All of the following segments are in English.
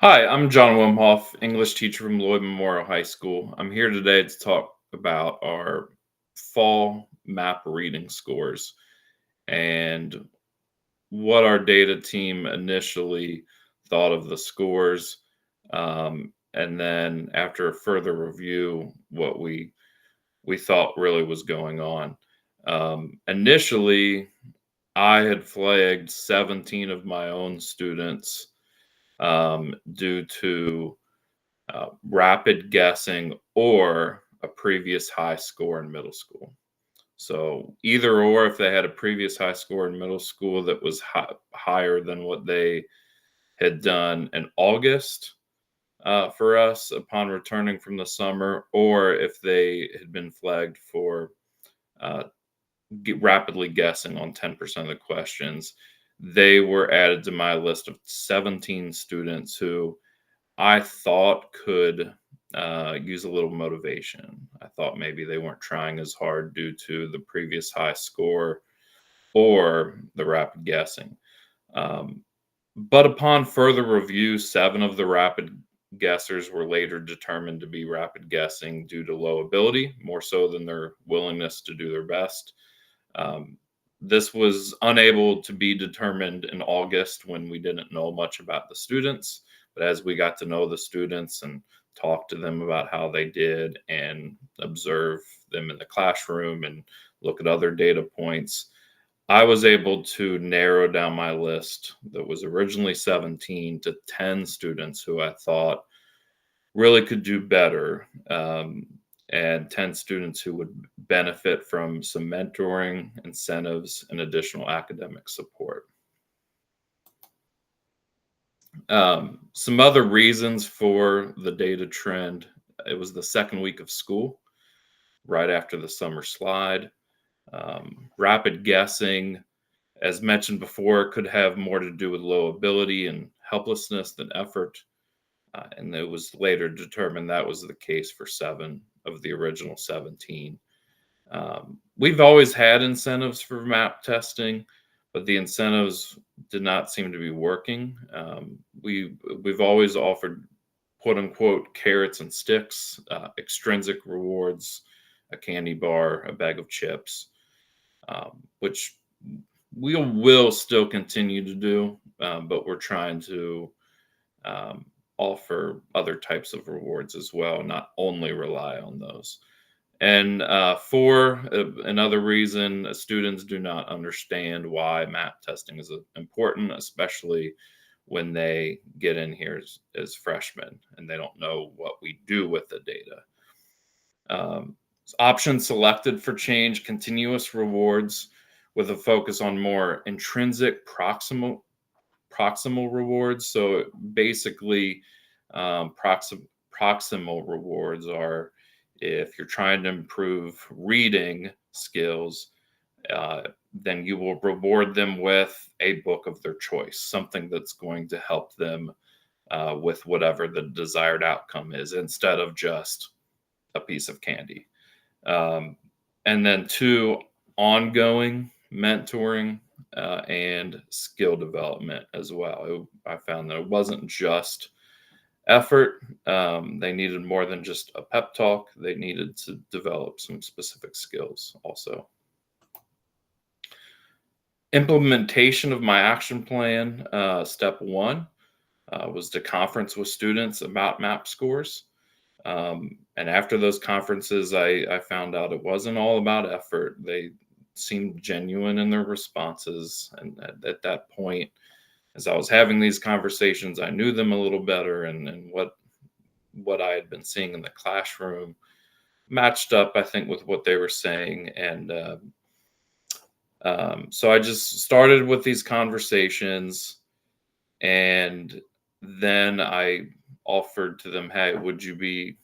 Hi, I'm John Wimhoff, English teacher from Lloyd Memorial High School. I'm here today to talk about our fall map reading scores and what our data team initially thought of the scores. And then after a further review, what we thought really was going on. Initially, I had flagged 17 of my own students due to rapid guessing or a previous high score in middle school. So either or, if they had a previous high score in middle school that was higher than what they had done in August for us upon returning from the summer, or if they had been flagged for uh, rapidly guessing on 10% of the questions, they were added to my list of 17 students who I thought could use a little motivation. I thought maybe they weren't trying as hard due to the previous high score or the rapid guessing. Um, but upon further review, seven of the rapid guessers were later determined to be rapid guessing due to low ability, more so than their willingness to do their best. Um, this was unable to be determined in August when we didn't know much about the students. But as we got to know the students and talk to them about how they did and observe them in the classroom and look at other data points, I was able to narrow down my list that was originally 17 to 10 students who I thought really could do better, and 10 students who would benefit from some mentoring, incentives, and additional academic support. Some other reasons for the data trend: it was the second week of school, right after the summer slide. Rapid guessing, as mentioned before, could have more to do with low ability and helplessness than effort. And it was later determined that was the case for seven of the original 17. We've always had incentives for map testing, but the incentives did not seem to be working. We've always offered quote unquote carrots and sticks, extrinsic rewards, a candy bar, a bag of chips, which we will still continue to do, but we're trying to um, offer other types of rewards as well, not only rely on those. And for another reason, students do not understand why map testing is important, especially when they get in here as freshmen and they don't know what we do with the data. Um, Options selected for change: continuous rewards with a focus on more intrinsic proximal rewards. So basically, proximal rewards are if you're trying to improve reading skills, uh, then you will reward them with a book of their choice, something that's going to help them with whatever the desired outcome is, instead of just a piece of candy. Um, and then two, ongoing mentoring and skill development as well. I found that it wasn't just effort. They needed more than just a pep talk. They needed to develop some specific skills also. Implementation of my action plan. Step one was to conference with students about map scores. And after those conferences, I found out it wasn't all about effort. They seemed genuine in their responses. And at that point, as I was having these conversations, I knew them a little better, and what I had been seeing in the classroom matched up, I think, with what they were saying. And so I just started with these conversations, and then I offered to them, "Hey, would you be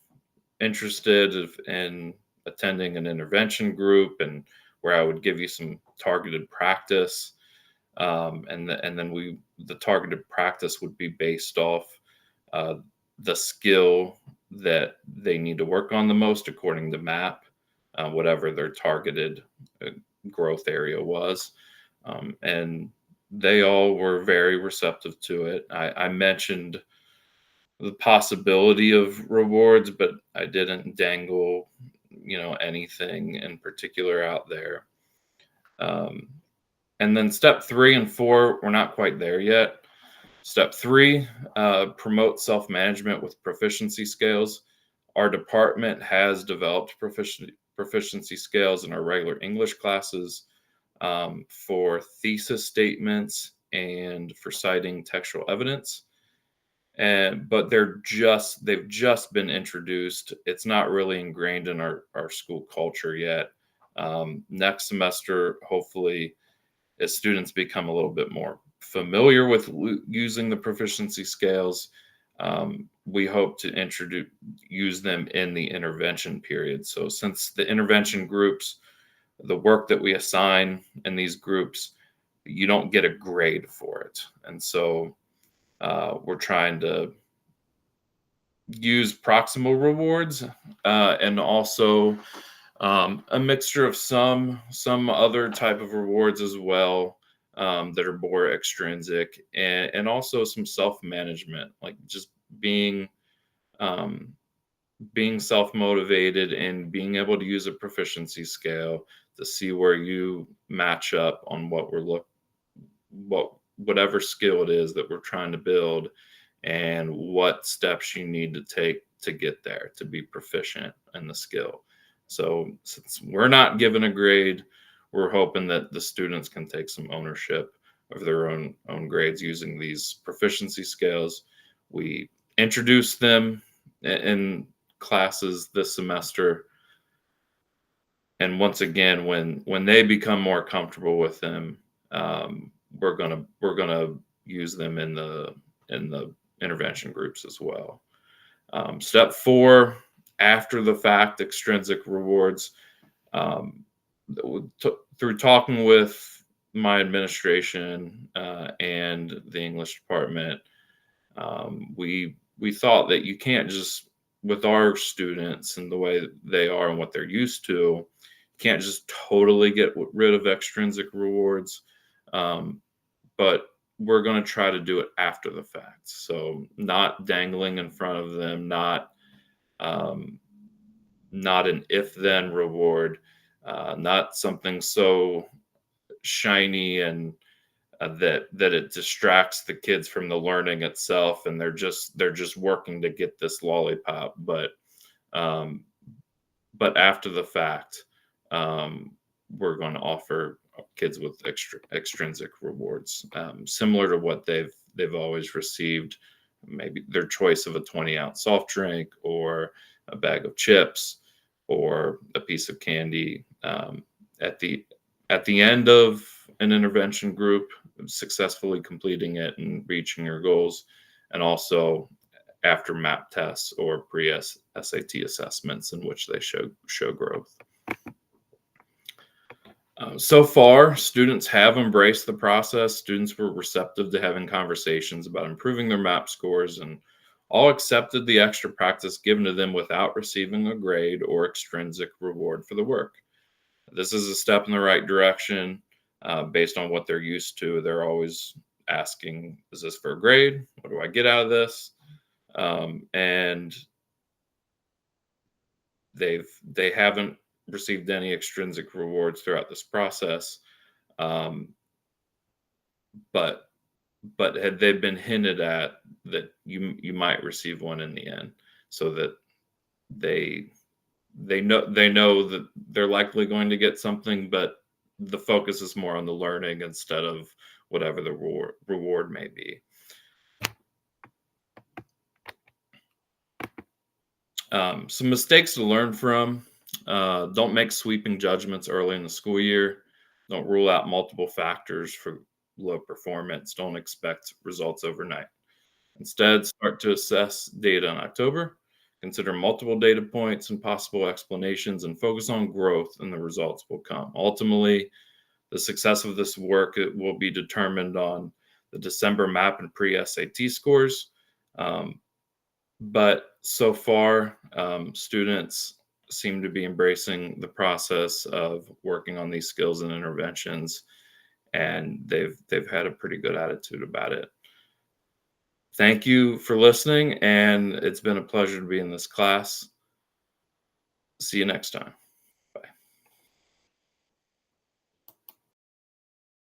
interested in attending an intervention group, and where I would give you some targeted practice?" And then the targeted practice would be based off uh, the skill that they need to work on the most according to MAP, whatever their targeted uh, growth area was. And they all were very receptive to it. I mentioned the possibility of rewards, but I didn't dangle, anything in particular out there. Um, and then step 3 and 4, we're not quite there yet. Step 3, promote self management with proficiency scales. Our department has developed proficiency scales in our regular English classes, for thesis statements and for citing textual evidence. And but they've just been introduced. It's not really ingrained in our school culture yet. Next semester, hopefully, as students become a little bit more familiar with using the proficiency scales, we hope to use them in the intervention period. So since the intervention groups, the work that we assign in these groups, you don't get a grade for it. And so we're trying to use proximal rewards, and also a mixture of some other type of rewards as well, that are more extrinsic, and also some self-management, like just being um, being self-motivated and being able to use a proficiency scale to see where you match up on whatever skill it is that we're trying to build, and what steps you need to take to get there to be proficient in the skill. So since we're not given a grade, we're hoping that the students can take some ownership of their own grades using these proficiency scales. We introduce them in classes this semester, and once again, when they become more comfortable with them, we're gonna use them in the intervention groups as well. Step 4, after the fact, extrinsic rewards. Um, Through talking with my administration, and the English department, we thought that you can't just, with our students and the way that they are and what they're used to, you can't just totally get rid of extrinsic rewards. But we're going to try to do it after the fact. So not dangling in front of them, um, not an if then reward, not something so shiny and that it distracts the kids from the learning itself, and they're just working to get this lollipop. Um, but after the fact, um, we're going to offer kids with extrinsic rewards, similar to what they've always received, maybe their choice of a 20-ounce soft drink or a bag of chips or a piece of candy, at the end of an intervention group, successfully completing it and reaching your goals, and also after MAP tests or pre-SAT assessments in which they show growth. So far, students have embraced the process. Students were receptive to having conversations about improving their MAP scores, and all accepted the extra practice given to them without receiving a grade or extrinsic reward for the work. This is a step in the right direction, based on what they're used to. They're always asking, is this for a grade? What do I get out of this? And they haven't received any extrinsic rewards throughout this process, um, but had they been hinted at that you might receive one in the end, so that they they know that they're likely going to get something, but the focus is more on the learning instead of whatever the reward may be. Some mistakes to learn from. Don't make sweeping judgments early in the school year. Don't rule out multiple factors for low performance. Don't expect results overnight. Instead, start to assess data in October. Consider multiple data points and possible explanations, and focus on growth, and the results will come. Ultimately, the success of this work, it will be determined on the December MAP and pre-SAT scores. Um, but so far, students seem to be embracing the process of working on these skills and interventions, and they've had a pretty good attitude about it. Thank you for listening, and it's been a pleasure to be in this class. See you next time.